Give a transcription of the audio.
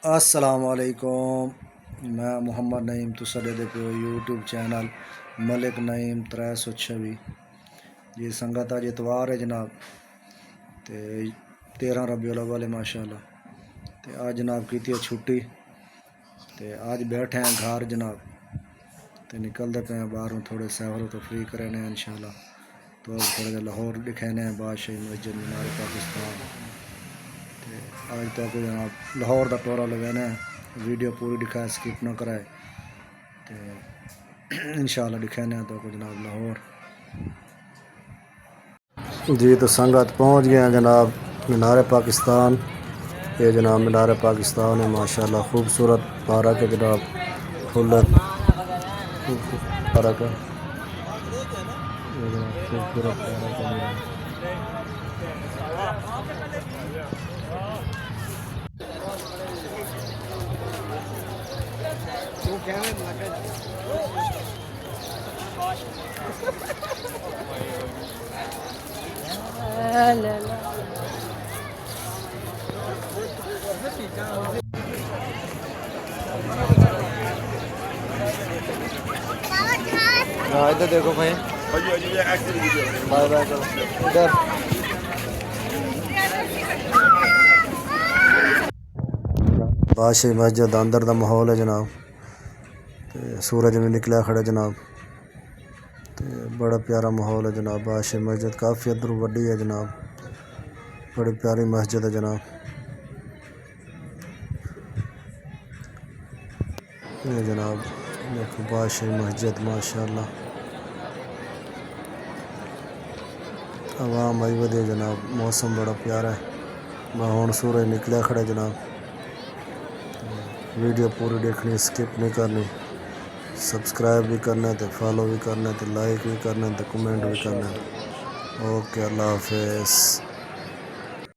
السلام علیکم، میں محمد نعیم دے پیو یوٹیوب چینل ملک نعیم 326 جی سنگت اج اتوار ہے جناب تے 13 ربیع الاول ماشاءاللہ تے آج جناب کیتی ہے چھٹی تے آج بیٹھے ہیں گھر جناب تے نکلتے پے ہیں باہر تھوڑے سیر و تفریح کرنے ہیں انشاءاللہ تو تھوڑے جہا لاہور دکھانے ہیں بادشاہی مسجد مینار پاکستان تے آج تک جناب لاہور دا ٹورا لگانا ہے، ویڈیو پوری دکھائے سکپ نہ کرائے تے انشاءاللہ دکھانے ہیں تو جناب لاہور جی تو سنگت پہنچ گئے ہیں جناب مینار پاکستان۔ یہ جناب مینار پاکستان ہے ماشاءاللہ خوبصورت پارک ہے جناب، فل پارک ہے یہ جناب خوبصورت پارک ہے جناب۔ ادھر دیکھو بھائی، بائے بائے کرو ادھر۔ بادشاہی مسجد اندر دا ماحول ہے جناب تے سورج بھی نکلیا کھڑا جناب تے بڑا پیارا ماحول ہے جناب۔ بادشاہی مسجد کافی ادھر وڈی ہے جناب، بڑی پیاری مسجد ہے جناب۔ یہ جناب دیکھو بادشاہی مسجد ماشاءاللہ، عوام آئی ودی جناب، موسم بڑا پیارا ہے۔ ہن سورج نکلیا کھڑا جناب، ویڈیو پوری دیکھنی، سکپ نہیں کرنی، سبسکرائب بھی کرنا ہے تے فالو بھی کرنا ہے تے لائک بھی کرنا ہے تے کمنٹ بھی کرنا ہے۔ اوکے، اللہ حافظ۔